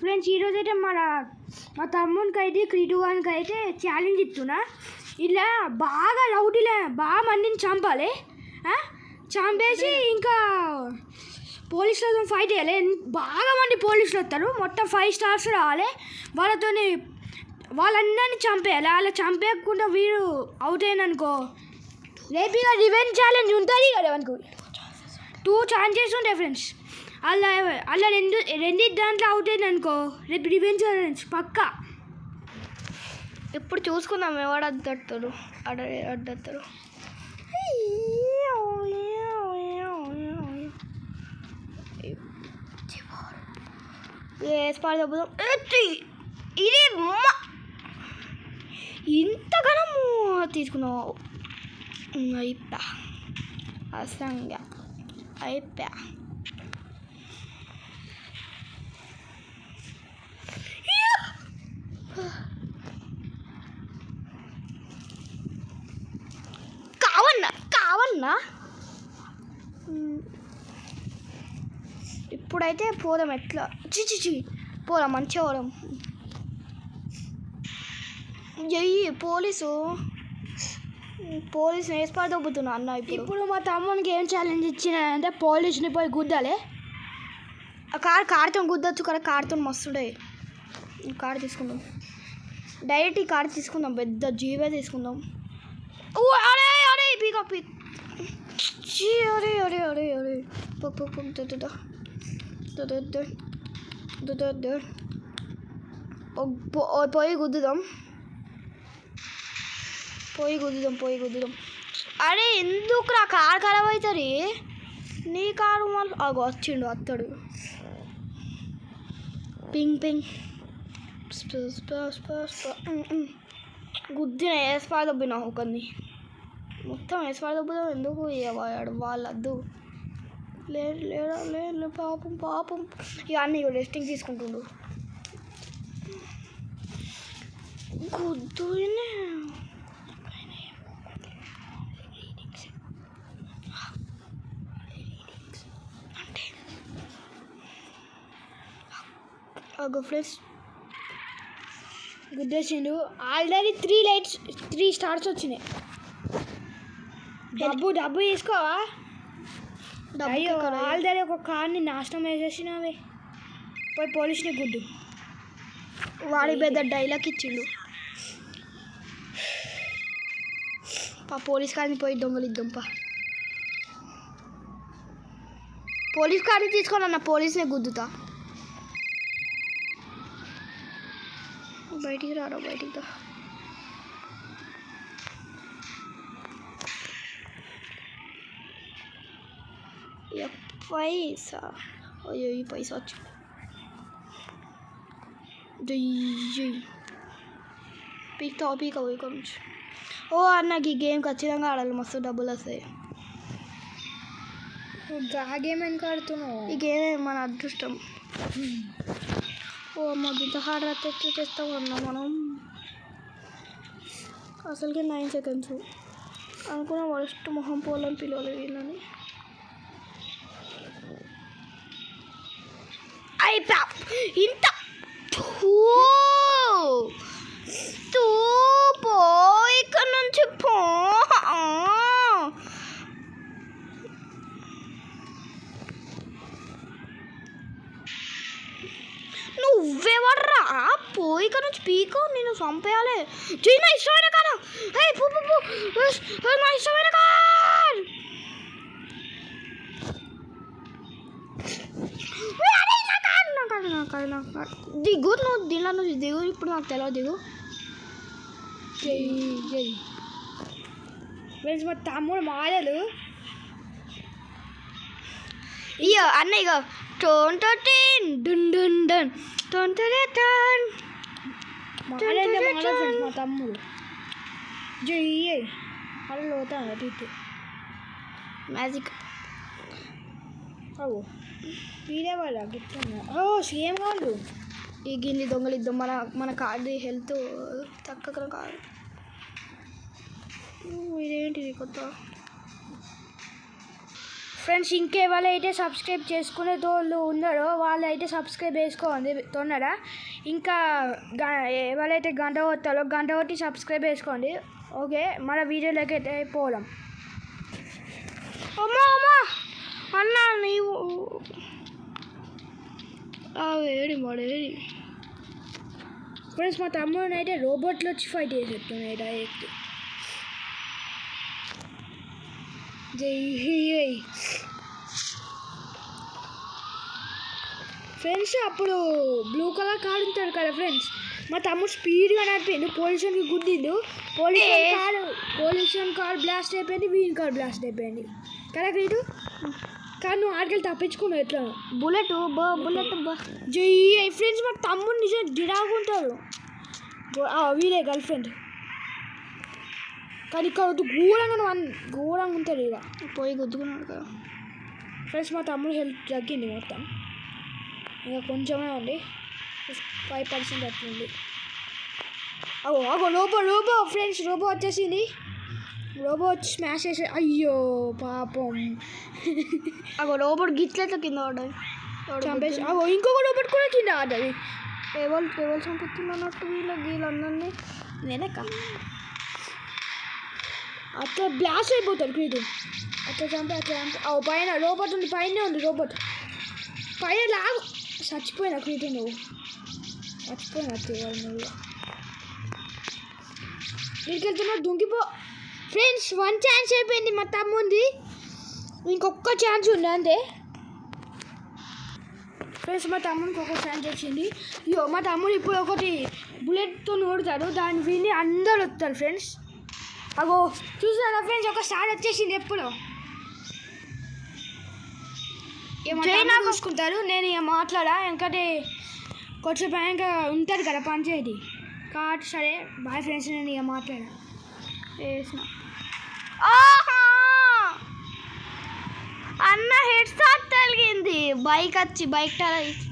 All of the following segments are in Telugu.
ఫ్రెండ్స్ ఈరోజు అయితే మా తమ్మునికి అయితే క్రీటుగానికి అయితే ఛాలెంజ్ ఇస్తున్నా. ఇలా బాగా రౌడీలే బాగా మందిని చంపాలి, చంపేసి ఇంకా పోలీసులతో ఫైట్ చేయాలి. బాగా మంది పోలీసులు వస్తారు, మొత్తం 5 స్టార్స్ రావాలి. వాళ్ళందరినీ చంపేయాలి. అలా చంపేయకుండా వీడు అవుట్ అయిందనుకో రేపు ఇక రివెంజ్ ఛాలెంజ్ ఉంటుంది కదా. మనకు 2 ఛాన్సెస్ ఉంటాయి ఫ్రెండ్స్. అలా రెండింటి దాంట్లో అవుట్ అయిందనుకో రేపు రివెంజ్ ఛాలెంజ్ పక్కా. ఇప్పుడు చూసుకుందాం ఎవడు అడ్డతాడు అడ్డతాడు. ఇది ఇంతగానో తీసుకున్నావు. అయిపోయా అసంగా అయిపోయా. కావన్నా ఇప్పుడైతే పోదాం. ఎట్లా చిచి పోదాం, మంచిగా పోదాం. పోలీసు వేసిపాడు దొబ్బుతున్నా అన్న. ఇప్పుడు మా తమ్మునికి ఏం ఛాలెంజ్ ఇచ్చినాయంటే పోలీసుని పోయి గుద్దాలి. కార్తో గుద్దొచ్చు కదా, కార్తో మస్తుండే. కార్ తీసుకుందాం, డైరెక్ట్ ఈ కార్ తీసుకుందాం, పెద్ద జీవే తీసుకుందాం. అరే అరే పీక్ అరే అరే అరే అరే పోయి గుద్దుదాం. అరే ఎందుకు రా కార్ ఖరాబ్ అవుతుంది నీ కారు. మళ్ళీ వచ్చిండు అత్తడు. పింగ్ గుద్దిన వేసిపాడు దొబ్బినా ఒకరిని, మొత్తం వేసిపాడు దొబ్బుదాం. ఎందుకు వాళ్ళద్దు లేదు పాపం ఇక అన్నీ రెస్టింగ్ తీసుకుంటుండు. గుద్దునే ఫ్రెండ్స్ గుద్దేసిండు. ఆల్రెడీ 3 స్టార్స్ వచ్చినాయి. డబ్బు తీసుకోవా? అయ్యో ఆల్రెడీ ఒక కార్ని నాశనం వేసేసినవి. పోయి పోలీసుని గుద్దు. వాడి పెద్ద డైలాగ్ ఇచ్చిండు. పోలీస్ కార్ని పోయి దొంగలిద్దాంపా. పోలీస్ కార్ని తీసుకొని అన్న పోలీసుని గుద్దుతా. బయటికి రా. పైసా అయ్యో ఈ పైసా వచ్చి పీక పోయి కొంచెం. అన్నకి ఈ గేమ్ ఖచ్చితంగా ఆడాలి, మస్తు డబ్బులు వస్తాయి. ఆ గేమ్ ఎందుకు ఆడుతున్నావు? ఈ గేమ్ మన అదృష్టం. అమ్మ ఇంత హార్డ్ రాత్రి ఎట్లా చేస్తామన్నా మనం. అసలుకి 9 సెకండ్స్ అనుకున్న వరస్ట్ మొహం పోలని పిలవాలి వీళ్ళని. అయిపోయా ఇంత పో ఇక్కడ నుంచి పో. నువ్వెవర్రా పోయి ఇక్కడ నుంచి పీకో, నేను చంపేయాలి. నా ఇష్టమైన కారు, నా ఇష్టమైన కార్. దిగు నువ్వు దీనిలో నుంచి దిగు. ఇప్పుడు నాకు తెలియదు దిగు. ఫ్రెండ్స్ మా తమ్ముడు మాడలు. ఇయ్యో అన్న ఇగో మా తమ్ముడు అలా మ్యాజిక్ వీడే వాళ్ళ సేమ్ వాళ్ళు. ఈ గిన్నె దొంగలిద్దాం. మన కార్డు హెల్త్ తక్కువ కాదు. ఇదేంటిది కొత్త ఫ్రెండ్స్ ఇంకెవరైతే సబ్స్క్రైబ్ చేసుకునే వాళ్ళు ఉన్నారో వాళ్ళు అయితే సబ్స్క్రైబ్ చేసుకోండి తొందర. ఇంకా ఎవరైతే గంట కొట్టాలో గంట కొట్టి సబ్స్క్రైబ్ చేసుకోండి. ఓకే, మన వీడియోలోకి అయితే పోదాం. అమ్మా అమ్మా అన్నా నీవు ఏడి మడేడి. ఫ్రెండ్స్ మా తమ్ముడిని అయితే రోబోట్లు వచ్చి ఫైట్ చేసేస్తున్నాయి డైరెక్ట్. జై ఫ్రెండ్స్, అప్పుడు బ్లూ కలర్ కార్ ఉంటాడు కదా ఫ్రెండ్స్, మా తమ్ముడు స్పీడ్గా నడిపోయింది, పొల్యూషన్కి గుద్దిండు. పొల్యూషన్ కార్ బ్లాస్ట్ అయిపోయింది, వీన్ కార్ బ్లాస్ట్ అయిపోయింది కదా క్రీడు. కానీ నువ్వు ఆడికెళ్ళి తప్పించుకున్నావు ఎట్లా. బుల్లెట్ జై ఫ్రెండ్స్, మా తమ్ముడు నిజం గిరాగుంటాడు. వీరే గర్ల్ ఫ్రెండ్ కానీ ఇక్కడ ఘోరంగా ఉంటుంది. ఇక పోయి గుద్దుకున్నాడు కదా ఫ్రెండ్స్, మా తమ్ముడు హెల్త్ తగ్గింది మొత్తం, ఇంకా కొంచెమే ఉంది, 5% అట్లుంది. రోబో ఫ్రెండ్స్, రోబో వచ్చేసింది. రోబో వచ్చి స్మాష్ చేసే. అయ్యో పాపం, రోబోట్ గిట్లెట్ల కింద పడ్డది చంపేసి. ఇంకొక రోబోట్ కూడా కింద పడ్డది. టేబుల్ చంపుతున్నట్టు వీళ్ళందరినీ నేనక అట్లా బ్లాస్ట్ అయిపోతాడు క్రీడు. అట్లా చంపి పైన రోబోట్ ఉంది, పైనే ఉంది రోబోట్ పైన లాగు. చచ్చిపోయినా క్రీడు, నువ్వు చచ్చిపోయినట్టు నువ్వు వెళ్తున్నావు, దుంకిపో. ఫ్రెండ్స్ 1 ఛాన్స్ అయిపోయింది మా తమ్ముంది, ఇంకొక ఛాన్స్ ఉంది అంతే. ఫ్రెండ్స్, మా తమ్ముడికి ఒక ఛాన్స్ వచ్చింది. మా తమ్ముడు ఇప్పుడు ఒకటి బుల్లెట్తో ఓడుతాడు, దాన్ని విని అందరు వస్తారు ఫ్రెండ్స్. చూసారా ఫ్రెండ్స్, ఒక స్టార్ వచ్చేసింది. ఎప్పుడు ఏమైనా చూసుకుంటారు, నేను ఇక మాట్లాడా. ఎందుకంటే కొంచెం ఇంకా ఉంటుంది కదా పంచాయతీ కాబట్టి. సరే బాయ్ ఫ్రెండ్స్, నేను ఇక మాట్లాడా వేసిన. అన్న హెడ్ స్టార్ట్ తగిలింది, బైక్ వచ్చి బైక్ టైర్ ఇచ్చి.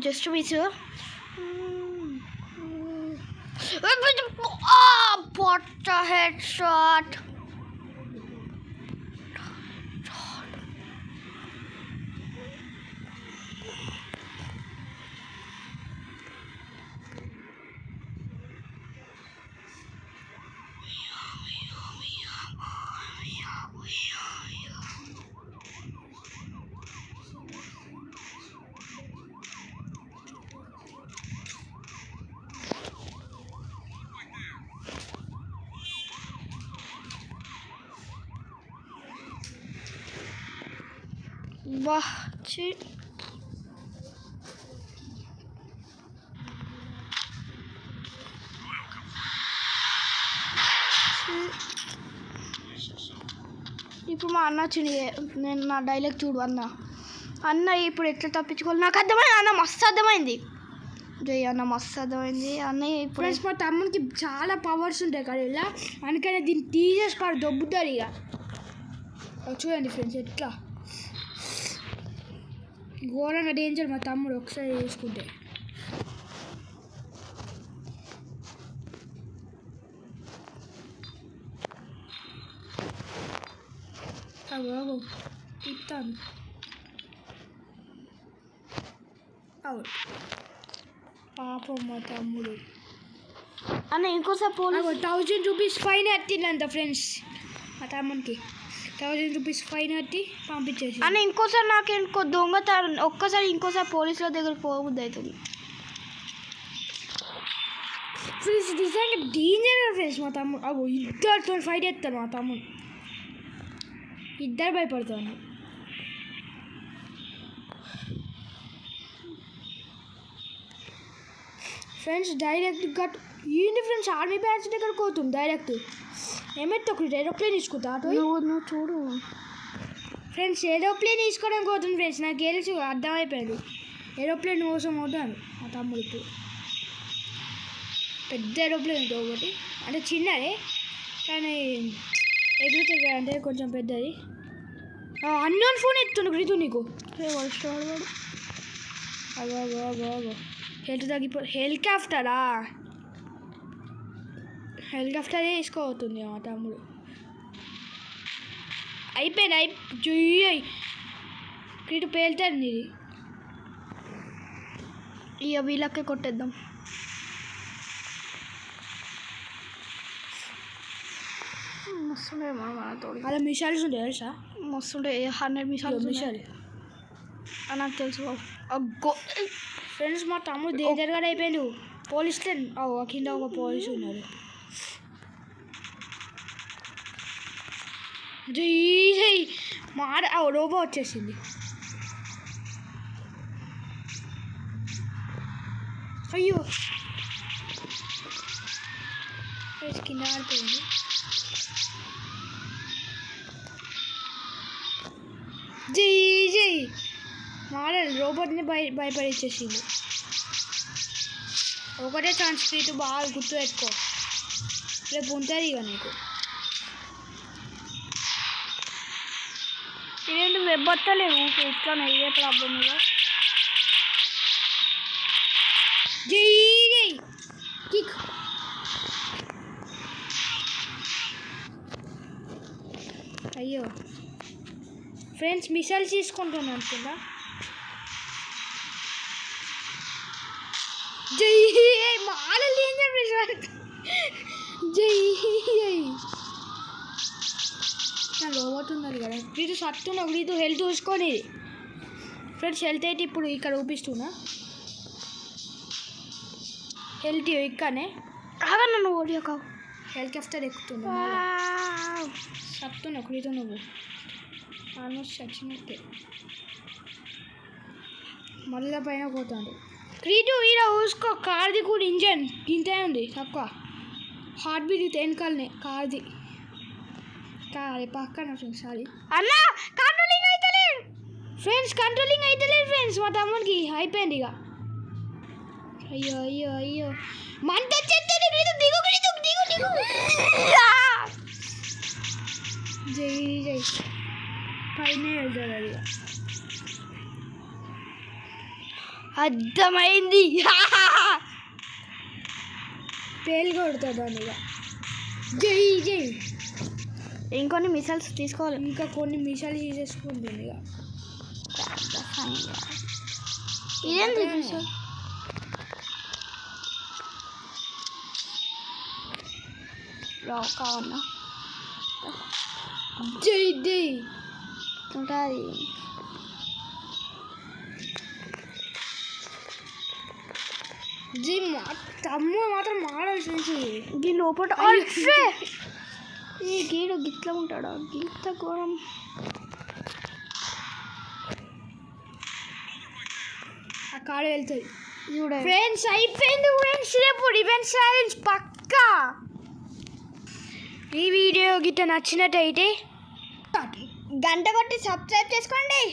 Just to be sure. What a headshot! వాహ్ చి ఇప్పుడు మా అన్న వచ్చింది. నేను నా డైలాగ్ చూడు అన్న ఇప్పుడు ఎట్లా తప్పించుకోవాలి నాకు అర్థమైంది. అన్న మస్తు అర్థమైంది. జై అన్న మస్తు అర్థమైంది. అన్నయ్య ఇప్పుడు ఫ్రెండ్స్, మా తమ్మునికి చాలా పవర్స్ ఉంటాయి కదా ఇలా, అందుకనే దీన్ని తీసేసి పాడు దొబ్బుతారు. ఇక చూడండి ఫ్రెండ్స్, ఎట్లా ఘోరంగా డేంజర్ మా తమ్ముడు ఒకసారి వేసుకుంటే. ఇస్తాను పాపం మా తమ్ముడు అన్న ఇంకోసారి పోలీస్ 1000 రూపీస్ ఫైన్ కట్టిందంట ఫ్రెండ్స్ మా తమ్మునికి 1000 రూపీస్ ఫైన్ కట్టి పంపించేసి అన్న ఇంకోసారి నాకు ఇంకో దొంగతనం ఒక్కసారి ఇంకోసారి పోలీసుల దగ్గరికి పోబుద్ది అవుతుంది ఫ్రెండ్స్ నిజంగా డేంజర్ ఫ్రెండ్స్ మా తమ్ముడు అగో ఇద్దరితో ఫైట్ చేస్తాను మా తమ్ముడు ఇద్దరు భయపడతాను ఫ్రెండ్స్ డైరెక్ట్ గట్ ఏంటి ఫ్రెండ్స్ ఆర్మీ బ్యాచ్ దగ్గరకు పోతుంది డైరెక్ట్ ఏమైతే ఒకటి ఏరోప్లేన్ తీసుకుంటా అటు నువ్వు చూడు ఫ్రెండ్స్ ఏరోప్లేన్ తీసుకోవడానికి పోతుంది ఫ్రెండ్స్ నాకు తెలుసు అర్థమైపోయింది ఏరోప్లేన్ కోసం అవుతాను మా తమ్ముడు ఇప్పుడు పెద్ద ఏరోప్లేన్ ఉంటుంది ఒకటి అంటే చిన్నదే కానీ ఎగురుతుంది అంటే కొంచెం పెద్దది అన్నోన్ ఫోన్ ఎత్తుండు రీతు నీకు అగో అగో అగో అగో హెల్త్ హెలికాప్టరా హెలికాప్టరే వేసుకోబోతుంది మా తమ్ముడు అయిపోయింది జుయ్యి ఇటు పేలుతాడు నీది ఇక వీళ్ళకే కొట్టేద్దాం మస్తుండే మనతో అలా మిషాల్స్ ఉంటాయి తెలుసా మస్తుండే 100 మిషాలు మిషాలు నాకు తెలుసు అగ్గో ఫ్రెండ్స్ మా తమ్ముడు డేంజర్గా అయిపోయాడు పోలీసులే కింద ఒక పోలీసు ఉన్నారు జై జై మాడ రోబో వచ్చేసింది అయ్యో కింద ఆడిపోయింది జై జై మాడల్ రోబోట్ని భయపడిచ్చేసింది ఒకటే ఛాన్స్ ఇటు బాగా గుర్తు పెట్టుకో రేపు ఉంటుంది ఇక నీకు ఇదేంటి వెబ్బత్తలేవు ఇట్లానే ఇదే ప్రాబ్లం ఇక జై జై కిక్ అయ్యో ఫ్రెండ్స్ మిసైల్స్ తీసుకుంటున్నాను అనుకుందా జై మాడల్ డేంజర్ జై రోబోట్ ఉన్నది కదా వీటి సత్తున్నా వీటి హెల్త్ చూసుకొని ఫ్రెండ్స్ హెల్త్ అయితే ఇప్పుడు ఇక్కడ చూపిస్తున్నా హెల్త్ ఇక్కడనే కాగా నన్ను ఓడియాక హెలికాప్టర్ ఎక్కుతున్నా సత్తున్నా వీటితో నువ్వు ఆల్మోస్ట్ చచ్చినట్టే మళ్ళీ పైన పోతాడు క్రీటు ఈడ చూసుకో కార్ది కూడా ఇంజన్ ఇంతే ఉంది తక్కువ హార్ట్ బీట్ వెనకాలనే కార్ది కాదు పక్కన ఫ్రెండ్స్ సారీ అన్నా కంట్రోలింగ్ అయితలేదు ఫ్రెండ్స్ మా తమ్ముడికి అయిపోయింది ఇక అయ్యో అయ్యో అయ్యో మంట వచ్చేస్తుంది దిగు దిగు దిగు జై జై పైన వెళ్తాడు అది అర్థమైంది పేలు కొడుతుంది అని ఇక జై జై ఇంకొన్ని మిసైల్స్ తీసుకోవాలి ఇంకా కొన్ని మిషాలు తీసేసుకుంటుంది ఇక ఇదేంటి మిసైల్ రావు కావన్నా జై జై ఉంటుంది జీ తమ్ముడు మాత్రం మాడాల్సి దీని లోపల ఈ గీడు గిట్లా ఉంటాడా గిట్ల ఘోరం ఆ కాడ వెళ్తుంది చూడ ఫ్రెండ్స్ అయిపోయింది ఫ్రెండ్స్ రేపు రివెంజ్ ఛాలెంజ్ పక్కా ఈ వీడియో గిట్ట నచ్చినట్టయితే గంట కొట్టి సబ్స్క్రైబ్ చేసుకోండి